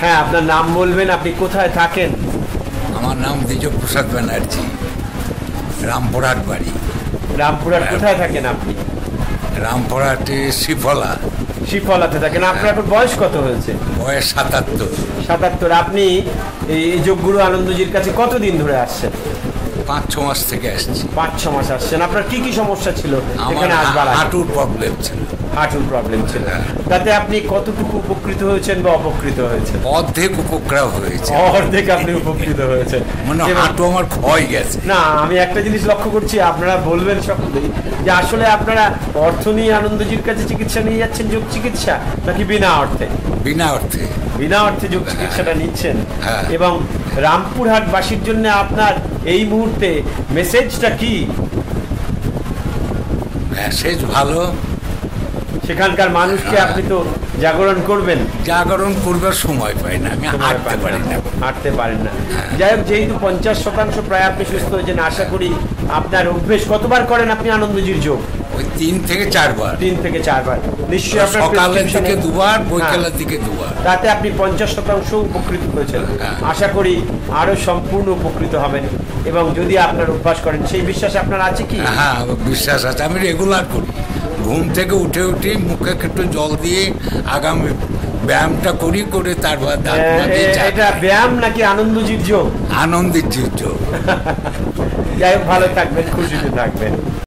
হ্যাঁ, আপনার নাম বলবেন, আপনি কোথায় থাকেন? আমার নাম দ্বিজক প্রসাদ ব্যানার্জি, রামপুরহাট বাড়ি। রামপুরহাট কোথায় থাকেন আপনি? রামপুরহাটে শিফলাতে থাকেন। আপনার এখন বয়স কত হয়েছে? বয়স ৭৭। ৭৭। আপনি এই যোগগুরু আনন্দজির কাছে কতদিন ধরে আসছেন? ৫-৬ মাস থেকে আসছি। ৫-৬ মাস আসছেন। আপনার কি কি সমস্যা ছিল আমার এখানে আসবার আগে? হাঁটুর প্রবলেম ছিল। হাঁটুর প্রবলেম ছিল। তাতে আপনি কতটুকু উপকৃত হয়েছেন বা অপকৃত হয়েছেন? অর্ধেক উপক্রম হয়েছে। অর্ধেক আপনি উপকৃত হয়েছেন। মানে হাঁটু আমার ক্ষয় গেছে। না, আমি একটা জিনিস লক্ষ্য করছি, আপনারা বলবেন সকলেই যে আসলে আপনারা অর্থ নিয়ে আনন্দজির কাছে চিকিৎসা নিয়ে যাচ্ছেন, যোগ চিকিৎসা, নাকি বিনা অর্থে? বিনা অর্থে। বিনা অর্থে যোগ চিকিৎসাটা নিচ্ছেন। হ্যাঁ। এবং রামপুরহাটবাসীর জন্য আপনার এই মুহূর্তে মেসেজটা কি? মেসেজ ভালো। সেখানকার মানুষকে আপনি তো জাগরণ করবেন। জাগরণ করবার সময় পাই না, আমি হাঁটতে পারি না। হাঁটতে পারেন না। যাই হোক, যেহেতু ৫০% প্রায় আপনি সুস্থ হয়েছেন, আশা করি আপনার অভ্যেস কতবার করেন আপনি আনন্দজির যোগ? ওই ৩ থেকে ৪ বার। ৩ থেকে ৪ বার। নিশ্চয়ই আপনার সকালের দিকে 2 বার, হ্যাঁ। বৈকালের দিকে 2 বার। তাতে আপনি ৫০% উপকৃত হয়েছেন। হ্যাঁ। আশা করি আরো সম্পূর্ণ উপকৃত হবেন, এবং যদি আপনার অভ্যাস করেন, সেই বিশ্বাস আপনার আছে কি? হ্যাঁ, বিশ্বাস আছে। আমি রেগুলার করি। ঘুম থেকে উঠে মুখে একটু জল দিয়ে আগামী ব্যায়ামটা করে তারপর এটা ব্যায়াম নাকি আনন্দজির যোগ? আনন্দের যোগ। যাই হোক, ভালো থাকবেন, খুশিতে থাকবেন।